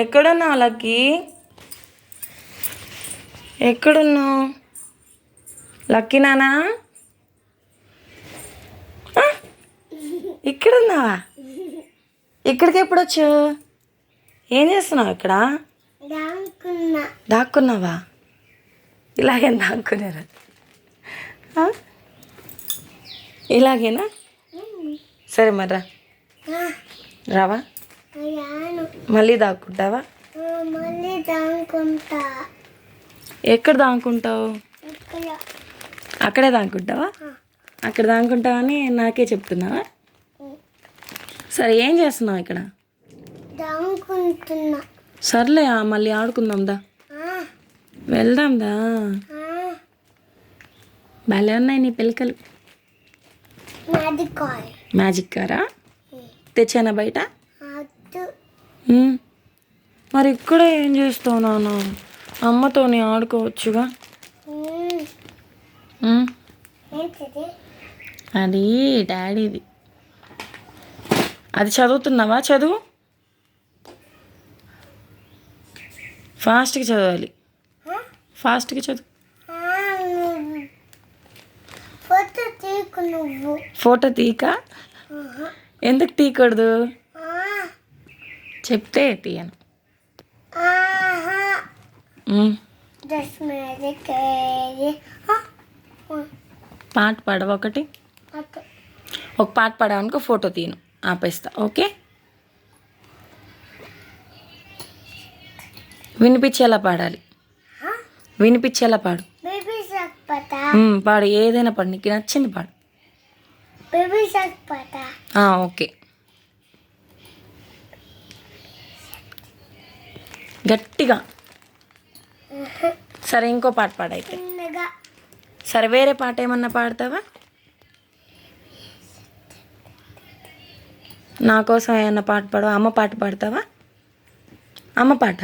ఎక్కడున్నావు లక్కీ? ఎక్కడున్నావు లక్కీ నానా? ఇక్కడున్నావా? ఇక్కడికి ఎప్పుడు వచ్చావు? ఏం చేస్తున్నావు ఇక్కడ? దాక్కున్నావా? ఇలాగేనా దాక్కునేరా? ఇలాగేనా? సరే మరి రావా? మళ్ళీ దాక్కుంటావా? ఎక్కడ దాక్కుంటావు? అక్కడే దాక్కుంటావా? అక్కడ దాక్కుంటావని నాకే చెప్తున్నావా? సరే ఏం చేస్తున్నావు ఇక్కడ? సర్లే మళ్ళీ ఆడుకుందాం దా. వెళ్దాం దా. భలే ఉన్నాయి నీ పిలకలు. మ్యాజిక్ కారా తెచ్చానా బయట? మరి ఇక్కడ ఏం చేస్తావు నాన్న? అమ్మతోని ఆడుకోవచ్చుగా. అది డాడీది. అది చదువుతున్నావా? చదువు ఫాస్ట్గా చదవాలి. ఫాస్ట్గా చదువు. ఫోటో తీక? ఎందుకు తీయకూడదు? చెప్తే తీయను. పాట పాడవు ఒకటి. ఒక పాట పాడావనుకో ఫోటో తీయను, ఆపేస్తా. ఓకే? వినిపించేలా పాడాలి. వినిపించేలా పాడు. పాడు, ఏదైనా పాడు, నీకు నచ్చింది పాడు. ఓకే. గట్టిగా. సరే ఇంకో పాట పాడైతే. సరే వేరే పాట ఏమన్నా పాడతావా? నా కోసం ఏమన్నా పాట పాడవా? అమ్మ పాట పాడతావా? అమ్మ పాట.